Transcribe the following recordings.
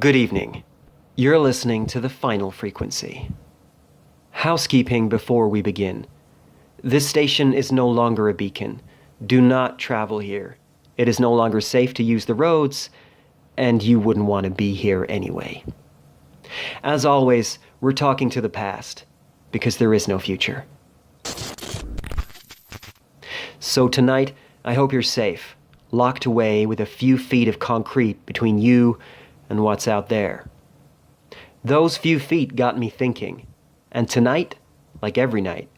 Good evening. You're listening to the final frequency. Housekeeping before we begin. This station is no longer a beacon. Do not travel here. It is no longer safe to use the roads, and you wouldn't want to be here anyway. As always, we're talking to the past, because there is no future. So tonight, I hope you're safe, locked away with a few feet of concrete between you and what's out there. Those few feet got me thinking, and tonight, like every night,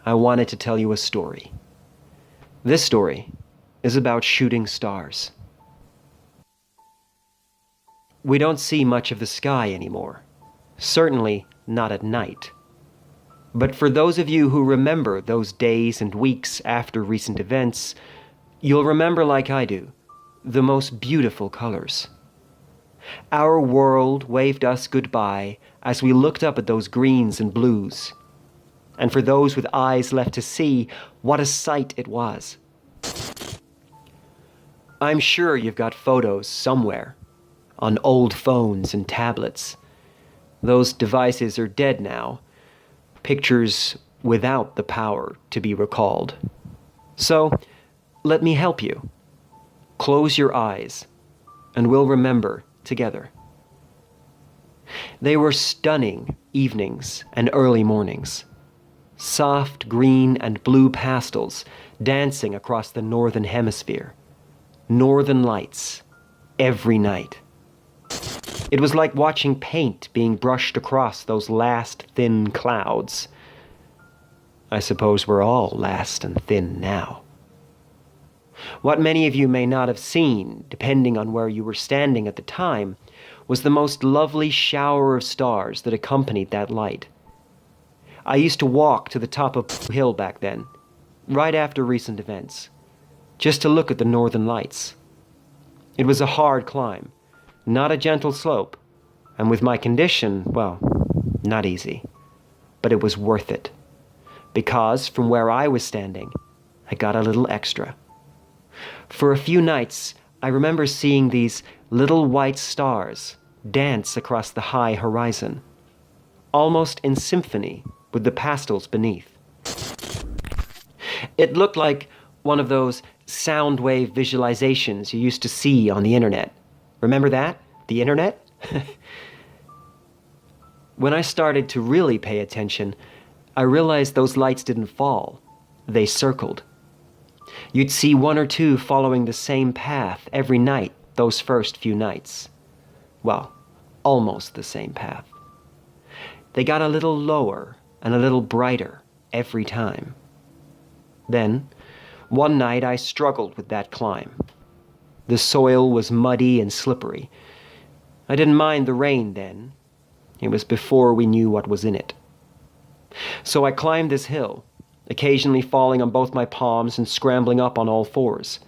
I wanted to tell you a story. This story is about shooting stars. We don't see much of the sky anymore, certainly not at night. But for those of you who remember those days and weeks after recent events, you'll remember, like I do, the most beautiful colors. Our world waved us goodbye as we looked up at those greens and blues. And for those with eyes left to see, what a sight it was. I'm sure you've got photos somewhere, on old phones and tablets. Those devices are dead now, pictures without the power to be recalled. So, let me help you. Close your eyes, and we'll remember together. They were stunning evenings and early mornings. Soft green and blue pastels dancing across the northern hemisphere. Northern lights every night. It was like watching paint being brushed across those last thin clouds. I suppose we're all last and thin now. What many of you may not have seen, depending on where you were standing at the time, was the most lovely shower of stars that accompanied that light. I used to walk to the top of the hill back then, right after recent events, just to look at the northern lights. It was a hard climb, not a gentle slope, and with my condition, well, not easy. But it was worth it, because from where I was standing, I got a little extra. For a few nights, I remember seeing these little white stars dance across the high horizon, almost in symphony with the pastels beneath. It looked like one of those sound wave visualizations you used to see on the internet. Remember that? The internet? When I started to really pay attention, I realized those lights didn't fall. They circled. You'd see one or two following the same path every night those first few nights. Well, almost the same path. They got a little lower and a little brighter every time. Then, one night I struggled with that climb. The soil was muddy and slippery. I didn't mind the rain then. It was before we knew what was in it. So I climbed this hill, occasionally falling on both my palms and scrambling up on all fours.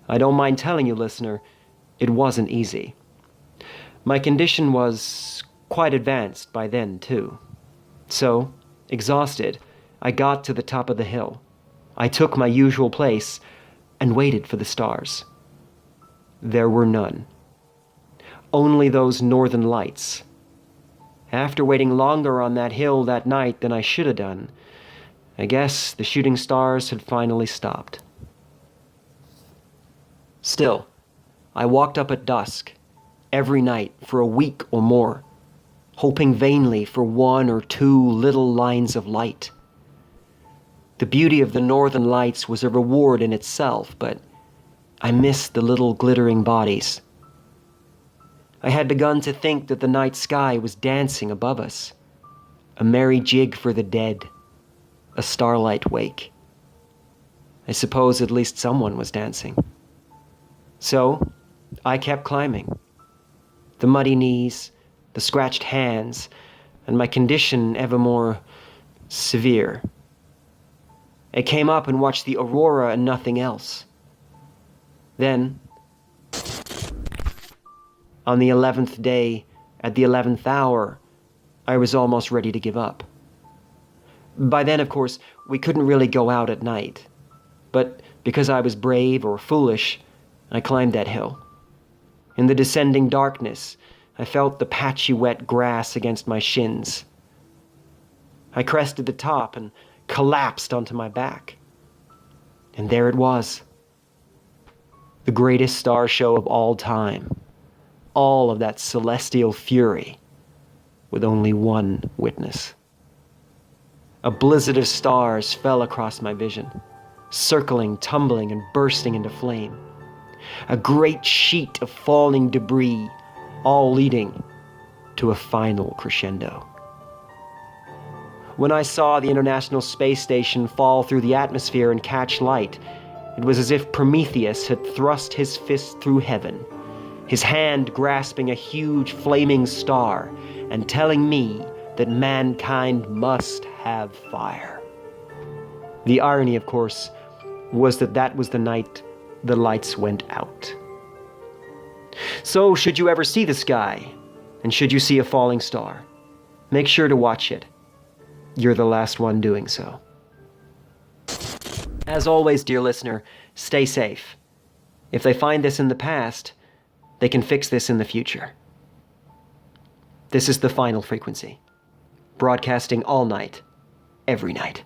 I don't mind telling you, listener, it wasn't easy. My condition was quite advanced by then, too. So, exhausted, I got to the top of the hill. I took my usual place and waited for the stars. There were none. Only those northern lights. After waiting longer on that hill that night than I should have done, I guess the shooting stars had finally stopped. Still, I walked up at dusk, every night for a week or more, hoping vainly for one or two little lines of light. The beauty of the northern lights was a reward in itself, but I missed the little glittering bodies. I had begun to think that the night sky was dancing above us, a merry jig for the dead. A starlight wake. I suppose at least someone was dancing. So, I kept climbing. The muddy knees, the scratched hands, and my condition ever more severe. I came up and watched the aurora and nothing else. Then, on the 11th day, at the 11th hour, I was almost ready to give up. By then, of course, we couldn't really go out at night. But because I was brave or foolish, I climbed that hill. In the descending darkness, I felt the patchy wet grass against my shins. I crested the top and collapsed onto my back. And there it was. The greatest star show of all time. All of that celestial fury, with only one witness. A blizzard of stars fell across my vision, circling, tumbling, and bursting into flame. A great sheet of falling debris, all leading to a final crescendo. When I saw the International Space Station fall through the atmosphere and catch light, it was as if Prometheus had thrust his fist through heaven, his hand grasping a huge flaming star and telling me that mankind must have fire. The irony, of course, was that that was the night the lights went out. So, should you ever see the sky, and should you see a falling star, make sure to watch it. You're the last one doing so. As always, dear listener, stay safe. If they find this in the past, they can fix this in the future. This is the final frequency, broadcasting all night, every night.